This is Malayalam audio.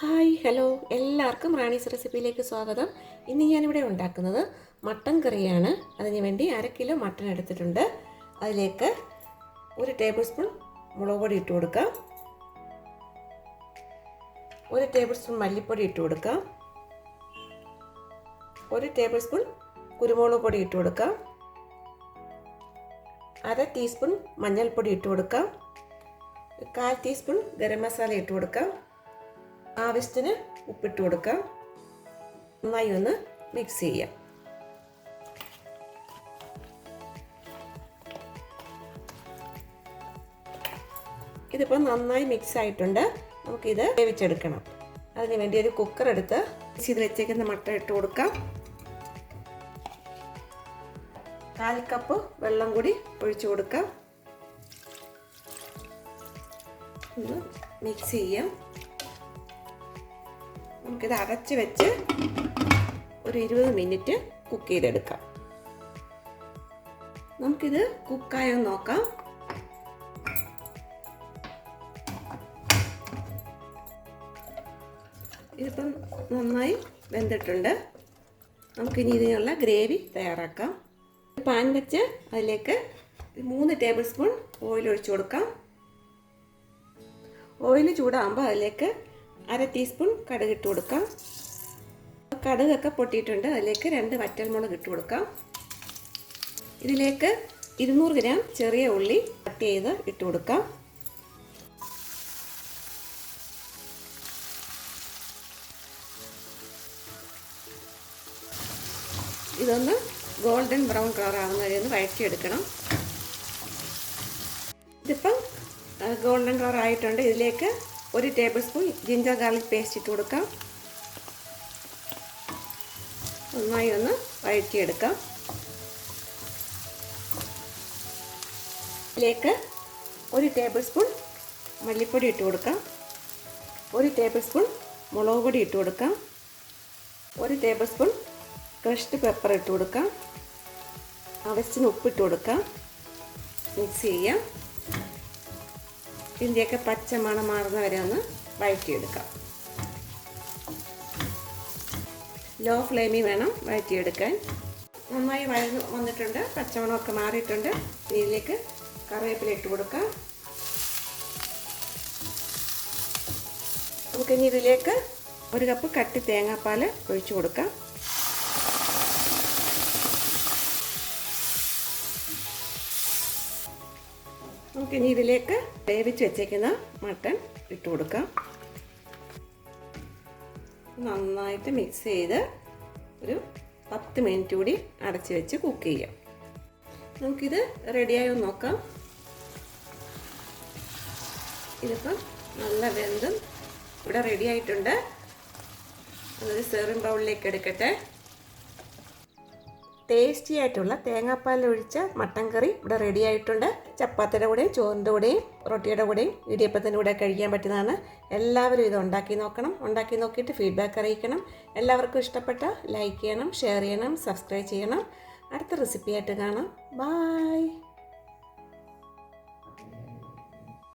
ഹായ് ഹലോ എല്ലാവർക്കും റാണീസ് റെസിപ്പിയിലേക്ക് സ്വാഗതം. ഇന്ന് ഞാനിവിടെ ഉണ്ടാക്കുന്നത് മട്ടൻ കറിയാണ്. അതിന് വേണ്ടി 1/2 കിലോ മട്ടൻ എടുത്തിട്ടുണ്ട്. അതിലേക്ക് 1 ടേബിൾ സ്പൂൺ മുളക് പൊടി ഇട്ട് കൊടുക്കാം, 1 ടേബിൾ സ്പൂൺ മല്ലിപ്പൊടി ഇട്ട് കൊടുക്കാം, 1 ടേബിൾ സ്പൂൺ കുരുമുളക് പൊടി ഇട്ട് കൊടുക്കാം, 1/2 ടീസ്പൂൺ മഞ്ഞൾപ്പൊടി ഇട്ട് കൊടുക്കാം, 1/4 ടീസ്പൂൺ ഗരം മസാല ഇട്ട് കൊടുക്കാം, ആവശ്യത്തിന് ഉപ്പിട്ട് കൊടുക്കാം. നന്നായി ഒന്ന് മിക്സ് ചെയ്യാം. ഇതിപ്പോൾ നന്നായി മിക്സ് ആയിട്ടുണ്ട്. നമുക്കിത് വേവിച്ചെടുക്കണം. അതിന് വേണ്ടി ഒരു കുക്കർ എടുത്ത് മിക്സ് ചെയ്ത് വെച്ചേക്കുന്ന മട്ടൻ ഇട്ട് കൊടുക്കാം. 1/4 കപ്പ് വെള്ളം കൂടി ഒഴിച്ചു കൊടുക്കാം. ഒന്ന് മിക്സ് ചെയ്യാം. നമുക്കിത് അടച്ച് വെച്ച് ഒരു 20 മിനിറ്റ് കുക്ക് ചെയ്തെടുക്കാം. നമുക്കിത് കുക്കായോ നോക്കാം. ഇതിപ്പം നന്നായി വെന്തിട്ടുണ്ട്. നമുക്കിനി ഇതിനുള്ള ഗ്രേവി തയ്യാറാക്കാം. പാൻ വെച്ച് അതിലേക്ക് 3 ടേബിൾ സ്പൂൺ ഓയിൽ ഒഴിച്ചു കൊടുക്കാം. ഓയിൽ ചൂടാകുമ്പോൾ അതിലേക്ക് 1/2 ടീസ്പൂൺ കടുക് ഇട്ട് കൊടുക്കാം. കടുകൊക്കെ പൊട്ടിയിട്ടുണ്ട്. അതിലേക്ക് 2 വറ്റൽമുളക് ഇട്ട് കൊടുക്കാം. ഇതിലേക്ക് 200 ഗ്രാം ചെറിയ ഉള്ളി കട്ട് ചെയ്ത് ഇട്ട് കൊടുക്കാം. ഇതൊന്ന് ഗോൾഡൻ ബ്രൗൺ കളർ ആവുന്ന വരെ ഒന്ന് വഴറ്റിയെടുക്കണം. ഇതിപ്പം ഗോൾഡൻ കളർ ആയിട്ടുണ്ട്. ഇതിലേക്ക് 1 table spoon ginger garlic paste ഇട്ട് കൊടുക്കാം. നന്നായി ഒന്ന് വഴറ്റിയെടുക്കാം. ഇതിലേക്ക് 1 ടേബിൾ സ്പൂൺ മല്ലിപ്പൊടി ഇട്ട് കൊടുക്കാം, 1 ടേബിൾ സ്പൂൺ മുളക് പൊടി ഇട്ട് കൊടുക്കാം, 1 ടേബിൾ സ്പൂൺ ക്രഷ്ഡ് പെപ്പർ ഇട്ട് കൊടുക്കാം, ആവശ്യത്തിന് ഉപ്പിട്ട് കൊടുക്കാം. മിക്സ് ചെയ്യാം. ഇതിൻ്റെയൊക്കെ പച്ച മണം മാറുന്ന വരെ ഒന്ന് വഴറ്റിയെടുക്കാം. ലോ ഫ്ലെയിമിൽ വേണം വഴറ്റിയെടുക്കാൻ. നന്നായി വഴന്ന് വന്നിട്ടുണ്ട്. പച്ചമണമൊക്കെ മാറിയിട്ടുണ്ട്. ഇതിലേക്ക് കറിവേപ്പില ഇട്ട് കൊടുക്കാം. നമുക്കിനി ഇതിലേക്ക് 1 കപ്പ് കട്ടി തേങ്ങാപ്പാൽ ഒഴിച്ചു കൊടുക്കാം. നമുക്കിനി ഇതിലേക്ക് വേവിച്ച് വെച്ചേക്കുന്ന മട്ടൺ ഇട്ട് കൊടുക്കാം. നന്നായിട്ട് മിക്സ് ചെയ്ത് ഒരു 10 മിനിറ്റ് കൂടി അടച്ച് വെച്ച് കുക്ക് ചെയ്യാം. നമുക്കിത് റെഡിയായോ നോക്കാം. ഇതിപ്പം നല്ല വെന്തും ഇവിടെ റെഡി ആയിട്ടുണ്ട്. അതൊരു സെർവിങ് ബൗളിലേക്ക് എടുക്കട്ടെ. ടേസ്റ്റി ആയിട്ടുള്ള തേങ്ങാപ്പാൽ ഒഴിച്ച മട്ടൻ കറി ഇവിടെ റെഡി ആയിട്ടുണ്ട്. ചപ്പാത്തിയുടെ കൂടെയും ചോറിൻ്റെ കൂടെയും റൊട്ടിയുടെ കൂടെയും ഇടിയപ്പത്തിൻ്റെ കൂടെ കഴിക്കാൻ പറ്റുന്നതാണ്. എല്ലാവരും ഇത് ഉണ്ടാക്കി നോക്കണം. ഉണ്ടാക്കി നോക്കിയിട്ട് ഫീഡ്ബാക്ക് അറിയിക്കണം. എല്ലാവർക്കും ഇഷ്ടപ്പെട്ട ലൈക്ക് ചെയ്യണം, ഷെയർ ചെയ്യണം, സബ്സ്ക്രൈബ് ചെയ്യണം. അടുത്ത റെസിപ്പിയായിട്ട് കാണാം. ബൈ.